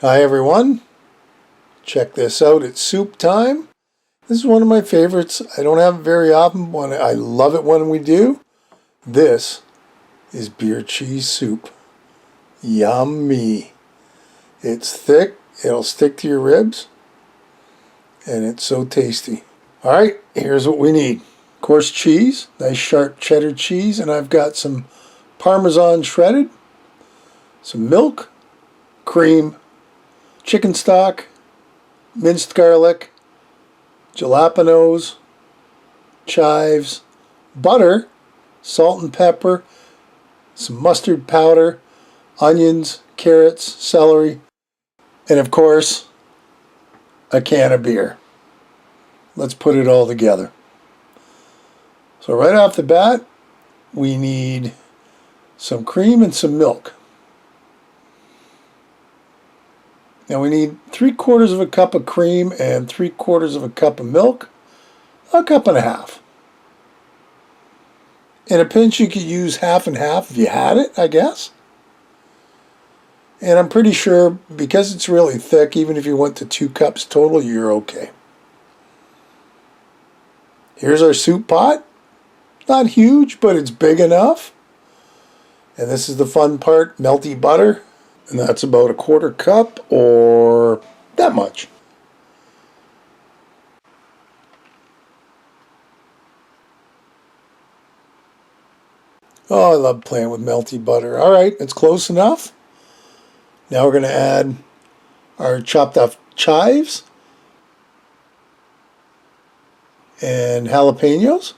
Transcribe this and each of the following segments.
Hi everyone, check this out, it's soup time. This is one of my favorites. I don't have it very often, but I love it when we do. This is beer cheese soup. Yummy. It's thick, it'll stick to your ribs, and it's so tasty. Alright, here's what we need. Coarse cheese, nice sharp cheddar cheese, and I've got some Parmesan shredded, some milk, cream, chicken stock, minced garlic, jalapenos, chives, butter, salt and pepper, some mustard powder, onions, carrots, celery, and of course, a can of beer. Let's put it all together. So right off the bat, we need some cream and some milk. Now we need 3/4 of a cup of cream and 3/4 of a cup of milk, a cup and a half. In a pinch you could use half and half if you had it, I guess. And I'm pretty sure because it's really thick, even if you went to 2 cups total, you're okay. Here's our soup pot. Not huge, but it's big enough. And this is the fun part, melty butter. And that's about 1/4 cup or that much. Oh, I love playing with melty butter. All right, it's close enough. Now we're going to add our chopped up chives and jalapenos.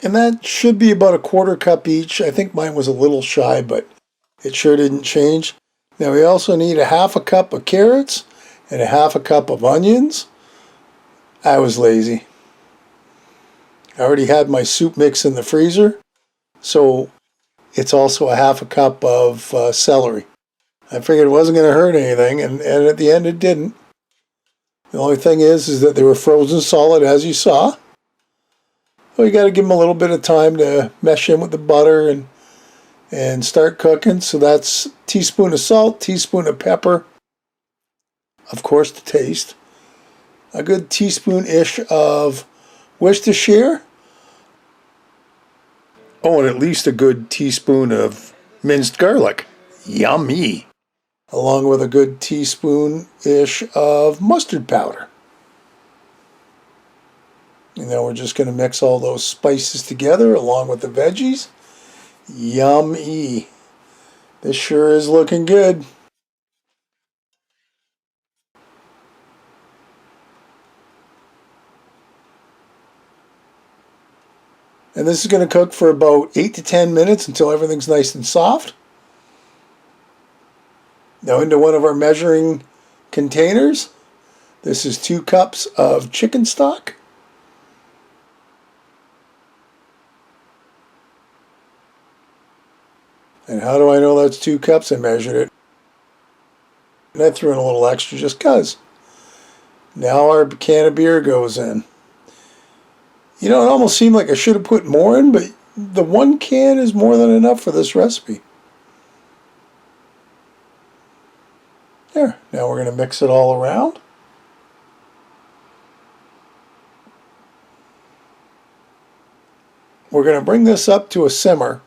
And that should be about 1/4 cup each. I think mine was a little shy, but it sure didn't change. Now we also need 1/2 cup of carrots and 1/2 cup of onions. I was lazy. I already had my soup mix in the freezer, so it's also 1/2 cup of celery. I figured it wasn't going to hurt anything, and at the end it didn't. The only thing is that they were frozen solid, as you saw. Well, you got to give them a little bit of time to mesh in with the butter and start cooking. So that's a teaspoon of salt, teaspoon of pepper, of course to taste, a good teaspoon-ish of Worcestershire. Oh, and at least a good teaspoon of minced garlic. Yummy. Along with a good teaspoon-ish of mustard powder. And then we're just going to mix all those spices together along with the veggies. Yummy. This sure is looking good. And this is going to cook for about 8 to 10 minutes until everything's nice and soft. Now into one of our measuring containers. This is 2 cups of chicken stock. And how do I know that's 2 cups? I measured it. And I threw in a little extra just because. Now our can of beer goes in. You know, it almost seemed like I should have put more in, but the 1 can is more than enough for this recipe. There, now we're going to mix it all around. We're going to bring this up to a simmer.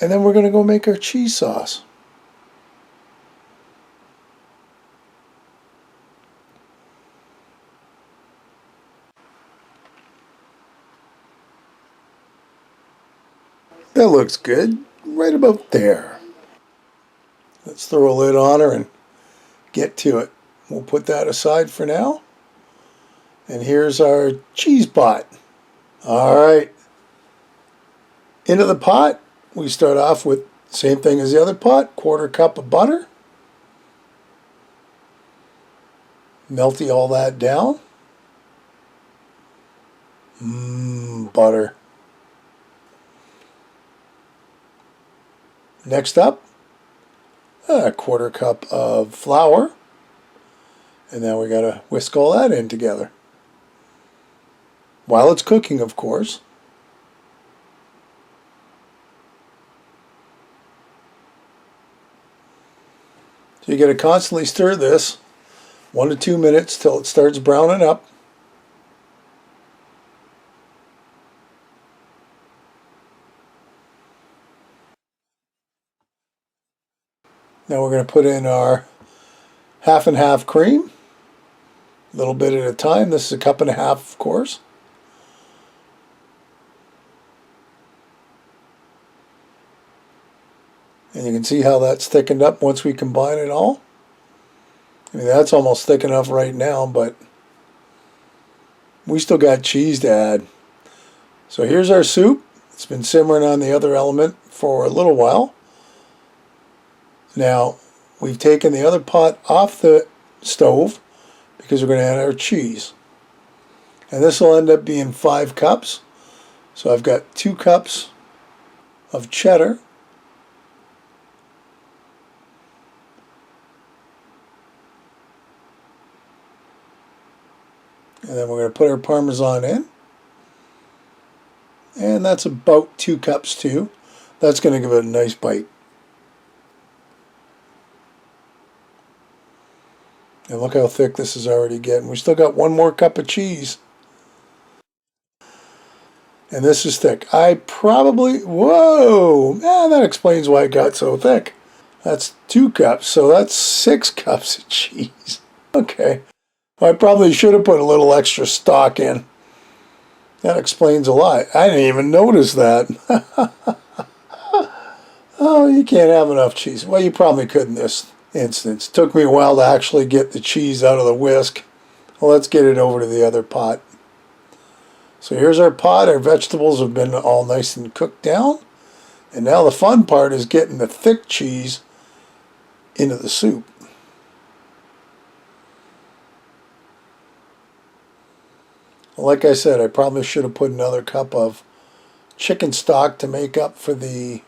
And then we're going to go make our cheese sauce. That looks good, right about there. Let's throw a lid on her and get to it. We'll put that aside for now. And here's our cheese pot. All right. Into the pot, we start off with the same thing as the other pot, 1/4 cup of butter. Melty all that down. Butter. Next up, 1/4 cup of flour. And now we got to whisk all that in together. While it's cooking, of course. So you got to constantly stir this 1 to 2 minutes till it starts browning up. Now we're going to put in our half and half cream, a little bit at a time. This is a cup and a half, of course. And you can see how that's thickened up once we combine it all. I mean, that's almost thick enough right now, but we still got cheese to add. So here's our soup. It's been simmering on the other element for a little while. Now, we've taken the other pot off the stove because we're going to add our cheese. And this will end up being 5 cups. So I've got 2 cups of cheddar. And then we're going to put our Parmesan in. And that's about 2 cups too. That's going to give it a nice bite. And look how thick this is already getting. We still got 1 more cup of cheese. And this is thick. I probably, whoa, man, that explains why it got so thick. That's 2 cups, so that's 6 cups of cheese. Okay. I probably should have put a little extra stock in. That explains a lot. I didn't even notice that. Oh, you can't have enough cheese. Well, you probably could in this instance. It took me a while to actually get the cheese out of the whisk. Well, let's get it over to the other pot. So here's our pot. Our vegetables have been all nice and cooked down. And now the fun part is getting the thick cheese into the soup. Like I said, I probably should have put another cup of chicken stock to make up for the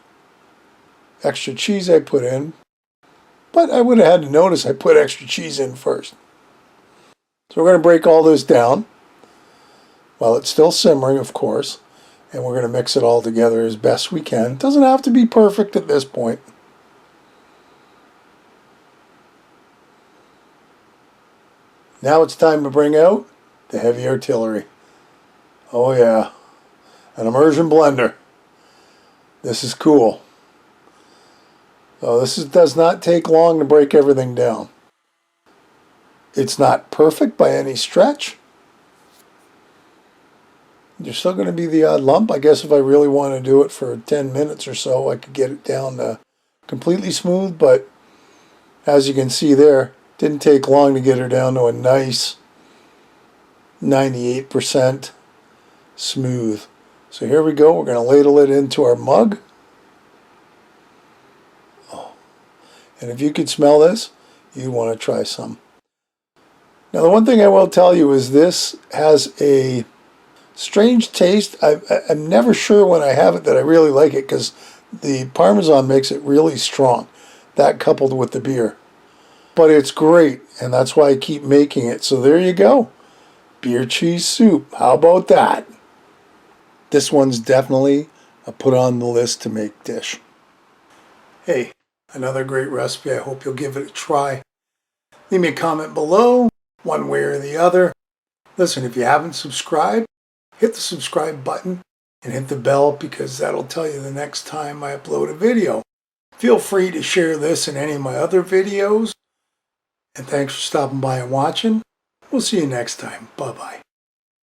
extra cheese I put in. But I would have had to notice I put extra cheese in first. So we're going to break all this down while it's still simmering, of course. And we're going to mix it all together as best we can. It doesn't have to be perfect at this point. Now it's time to bring out the heavy artillery. Oh yeah, an immersion blender. This is cool. So does not take long to break everything down. It's not perfect by any stretch. There's still going to be the odd lump. I guess if I really want to do it for 10 minutes or so, I could get it down to completely smooth, but as you can see there, didn't take long to get her down to a nice 98% smooth. So here we go. We're going to ladle it into our mug. Oh. And if you could smell this, you'd want to try some. Now the one thing I will tell you is this has a strange taste. I'm never sure when I have it that I really like it because the Parmesan makes it really strong. That coupled with the beer. But it's great, and that's why I keep making it. So there you go. Beer cheese soup. How about that? This one's definitely a put on the list to make dish. Hey, another great recipe. I hope you'll give it a try. Leave me a comment below, one way or the other. Listen, if you haven't subscribed, hit the subscribe button and hit the bell because that'll tell you the next time I upload a video. Feel free to share this in any of my other videos. And thanks for stopping by and watching. We'll see you next time. Bye-bye.